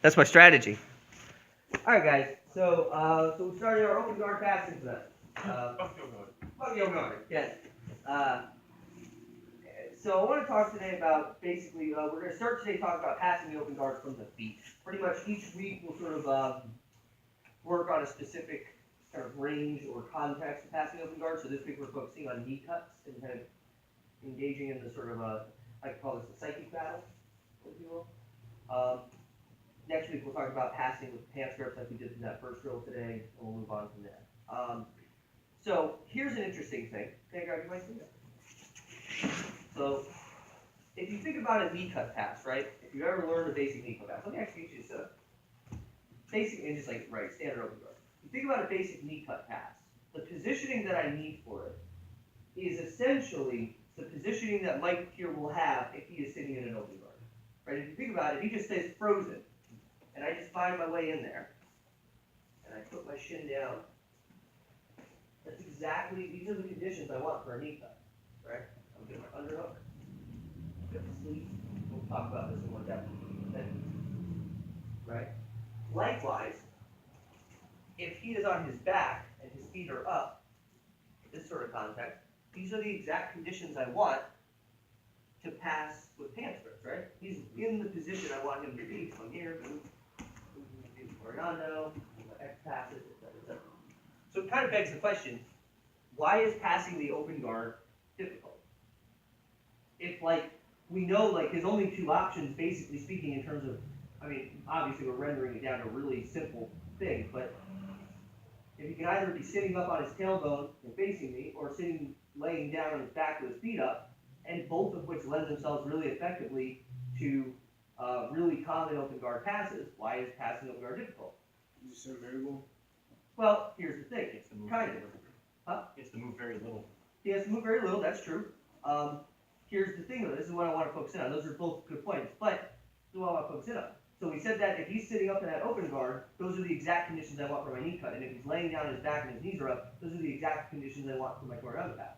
That's my strategy. All right, guys. So we started our open guard passing for that. Fuck your guard. Yes. Uh, so I want to talk today about basically we're going to start today talking about passing the open guard from the feet. Pretty much each week we'll sort of work on a specific kind of range or context of passing open guard. So this week we're focusing on knee cuts and kind of engaging in the sort of I call this the psychic battle, if you will. Next week we'll talk about passing with pants grips like we did in that first drill today, and we'll move on from there. So here's an interesting thing. Can I grab your mic, please? So if you think about a knee cut pass, right? If you've ever learned a basic knee cut pass, let me actually get you to sit up. Basic and just like right, standard open guard. If you think about a basic knee cut pass, the positioning that I need for it is essentially the positioning that Mike here will have if he is sitting in an open guard. Right? If you think about it, if he just stays frozen, and I just find my way in there, and I put my shin down, that's exactly, these are the conditions I want for a knee cut, right? I'm getting my underhook, get the sleeve, we'll talk about this in more depth, right? Likewise, if he is on his back and his feet are up, this sort of context, these are the exact conditions I want to pass with pants grips, right? He's in the position I want him to be. So I'm here, Orlando, X passes, etc. So it kind of begs the question, why is passing the open guard difficult? If like we know like there's only two options basically speaking in terms of, I mean, obviously we're rendering it down to a really simple thing, but if he can either be sitting up on his tailbone and facing me, or laying down on his back with his feet up, and both of which lend themselves really effectively to really common open guard passes, why is passing open guard difficult? Is it so variable? Well, here's the thing. It's to move Kind very of. little. Huh? It's to move very little. He has to move very little, that's true. Here's the thing though, this is what I want to focus in on. Those are both good points, but this is what I want to focus in on. So we said that if he's sitting up in that open guard, those are the exact conditions I want for my knee cut. And if he's laying down on his back and his knees are up, those are the exact conditions I want for my tornado pass,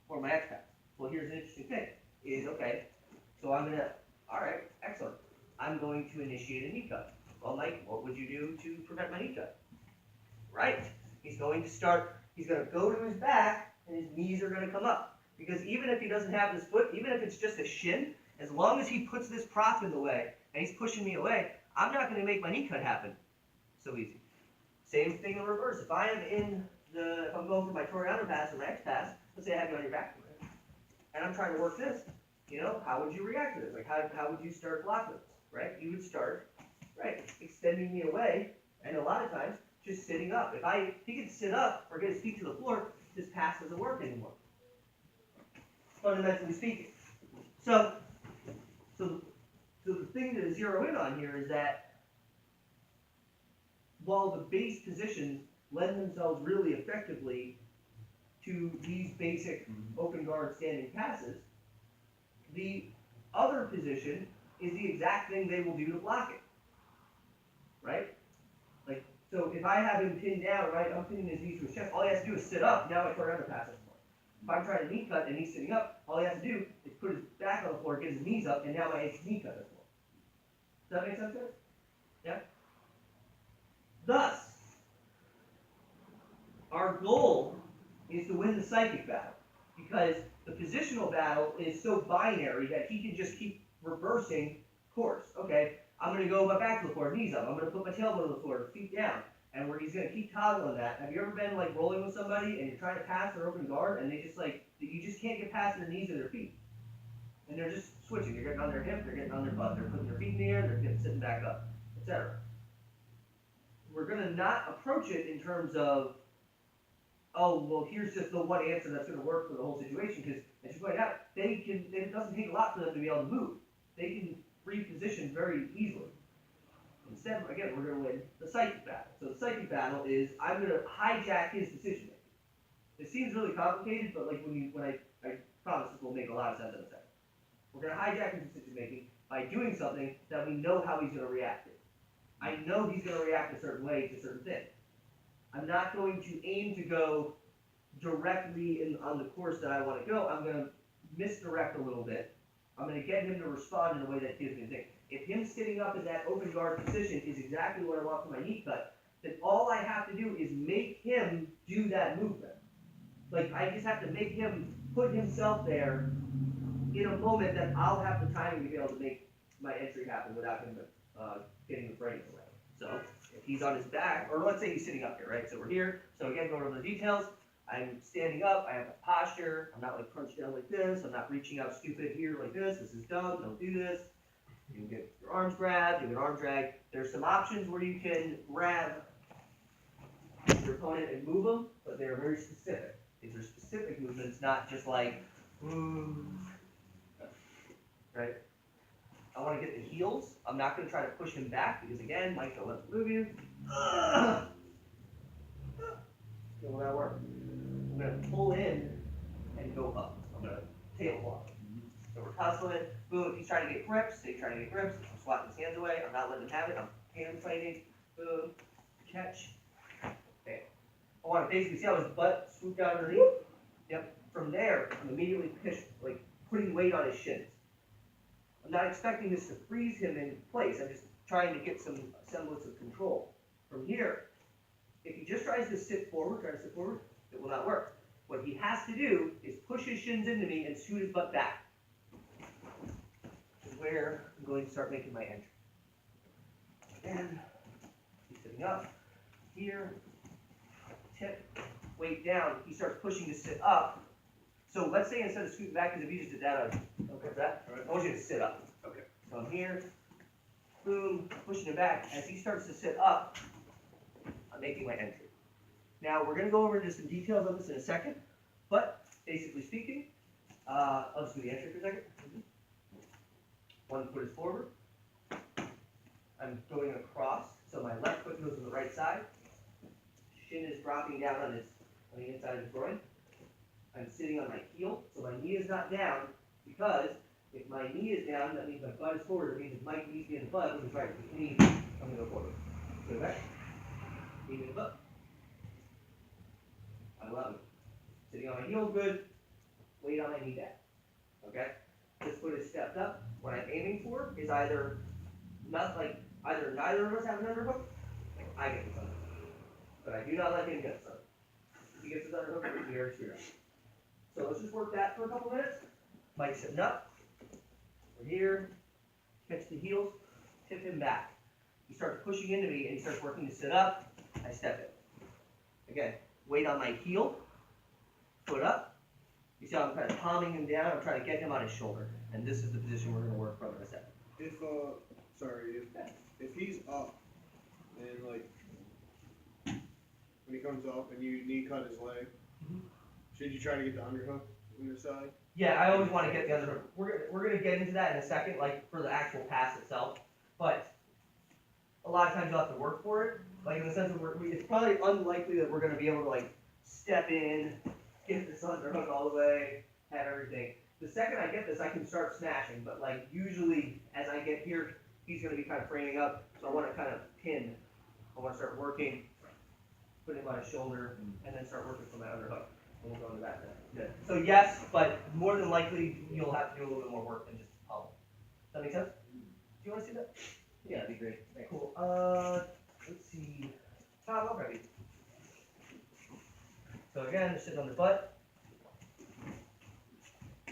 or my X pass. Well, here's an interesting thing, is okay, so I'm gonna, all right, excellent. I'm going to initiate a knee cut. Well, Mike, what would you do to prevent my knee cut? Right, he's going to go to his back, and his knees are gonna come up. Because even if he doesn't have this foot, even if it's just a shin, as long as he puts this prop in the way, and he's pushing me away, I'm not going to make my knee cut happen so easy. Same thing in reverse. If I'm going for my tornado pass or my X pass, let's say I have you on your back, and I'm trying to work this, how would you react to this? Like, how would you start blocking this, right? You would start, right, extending me away, and a lot of times, just sitting up. If he can sit up or get his feet to the floor, this pass doesn't work anymore, fundamentally speaking. So the thing to zero in on here is that while the base positions lend themselves really effectively to these basic open guard standing passes, the other position is the exact thing they will do to block it, right? Like, so if I have him pinned down, right, I'm pinning his knees to his chest, all he has to do is sit up, now I tornado pass him. If I'm trying to knee cut and he's sitting up, all he has to do is put his back on the floor, get his knees up, and now my knee cut is floor. Does that make sense, guys? Yeah? Thus, our goal is to win the psychic battle, because the positional battle is so binary that he can just keep reversing course. Okay, I'm going to go my back to the floor, knees up. I'm going to put my tailbone on the floor, feet down. And where he's going to keep toggling that. Have you ever been like rolling with somebody and you're trying to pass their open guard and they just like, you just can't get past their knees or their feet. And they're just switching. They're getting on their hip, they're getting on their butt, they're putting their feet in the air, they're getting sitting back up, etc. We're going to not approach it in terms of, oh, well, here's just the one answer that's going to work for the whole situation, because as you pointed out, it doesn't take a lot for them to be able to move. They can reposition very easily. Instead, again, we're going to win the psychic battle. So the psychic battle is I'm going to hijack his decision making. It seems really complicated, but like when I promise this will make a lot of sense in a second. We're going to hijack his decision making by doing something that we know how he's going to react to. I know he's going to react a certain way to certain things. I'm not going to aim to go directly on the course that I want to go. I'm going to misdirect a little bit. I'm going to get him to respond in a way that gives me a thing. if him sitting up in that open guard position is exactly what I want for my knee cut, then all I have to do is make him do that movement. Like, I just have to make him put himself there in a moment that I'll have the timing to be able to make my entry happen without him getting the frames away. So, if he's on his back, or let's say he's sitting up here, right? So we're here, so again, going over the details, I'm standing up, I have a posture, I'm not like crunched down like this, I'm not reaching out stupid here like this is dumb, don't do this. You can get your arms grabbed, you can arm drag. There's some options where you can grab your opponent and move them, but they're very specific. These are specific movements, not just like, right? I want to get the heels. I'm not going to try to push him back because again, Mike, don't let me move you. It will not work. I'm going to pull in and go up. I'm going to tail block. So we're tussling. Boom, if he's trying to get grips, I'm swatting his hands away. I'm not letting him have it. I'm hand fighting. Boom, catch. Okay. I want to basically see how his butt swooped down underneath. Yep. From there, I'm immediately putting weight on his shins. I'm not expecting this to freeze him in place. I'm just trying to get some semblance of control. From here, if he just tries to sit forward, it will not work. What he has to do is push his shins into me and scoot his butt back. This is where I'm going to start making my entry. Again, he's sitting up. Here, tip, weight down. He starts pushing to sit up. So let's say instead of scooting back, because if you just did that, I want you to sit up. Okay. So I'm here, boom, pushing him back. As he starts to sit up, I'm making my entry. Now we're going to go over into some details of this in a second, but basically speaking, I'll just do the entry for a second. One foot is forward. I'm going across, so my left foot goes on the right side. Shin is dropping down on the inside of his groin. I'm sitting on my heel, so my knee is not down, because if my knee is down, that means my butt is forward. That means if my knee is in the butt, which is right, with the knee, I'm going to go forward. Go back. Knee in the butt. I love it. Sitting on my heel, good. Weight on my knee back. Okay? This foot is stepped up. What I'm aiming for is either neither of us have an underhook, I get this underhook. But I do not let him get this underhook. If he gets his underhook, we're very screwed up. So let's just work that for a couple minutes. Mike's sitting up. We're here. Catch the heels. Tip him back. He starts pushing into me and he starts working to sit up. I step in. Again, weight on my heel. Foot up. You see how I'm kind of palming him down. I'm trying to get him on his shoulder. And this is the position we're going to work from in a second. If he's up and like when he comes up and you knee cut his leg, should you try to get the underhook on your side? Yeah, I always want to get the underhook. We're going to get into that in a second, like for the actual pass itself. But a lot of times you'll have to work for it. Like in the sense of it's probably unlikely that we're going to be able to like step in, get this underhook all the way, have everything. The second I get this, I can start smashing. But like usually as I get here, he's going to be kind of framing up. So I want to kind of pin. I want to start working, put him on his shoulder, and then start working for my underhook. And we'll go into that then. Good. So yes, but more than likely you'll have to do a little bit more work than just pummel. Does that make sense? Do you want to see that? Yeah, that'd be great. Okay, cool. Let's see. Tom, I'll grab you. So again, they're sitting on the butt.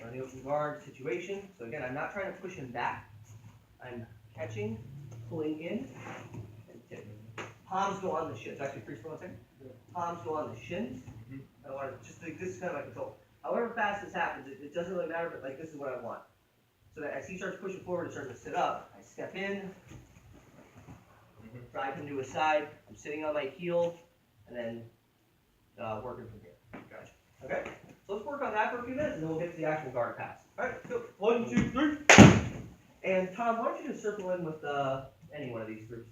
On the open guard situation. So again, I'm not trying to push him back. I'm catching, pulling in, and tipping. Palms go on the shins. Actually, freeze for 1 second. Palms go on the shins. I want to just like this is kind of my control. However fast this happens, it doesn't really matter. But like this is what I want. So that as he starts pushing forward and starts to sit up, I step in, drive him to his side. I'm sitting on my heel, and then working from here. Gotcha. Okay. So let's work on that for a few minutes, and then we'll get to the actual guard pass. All right. Go. 1, 2, 3. And Tom, why don't you just circle in with any one of these groups?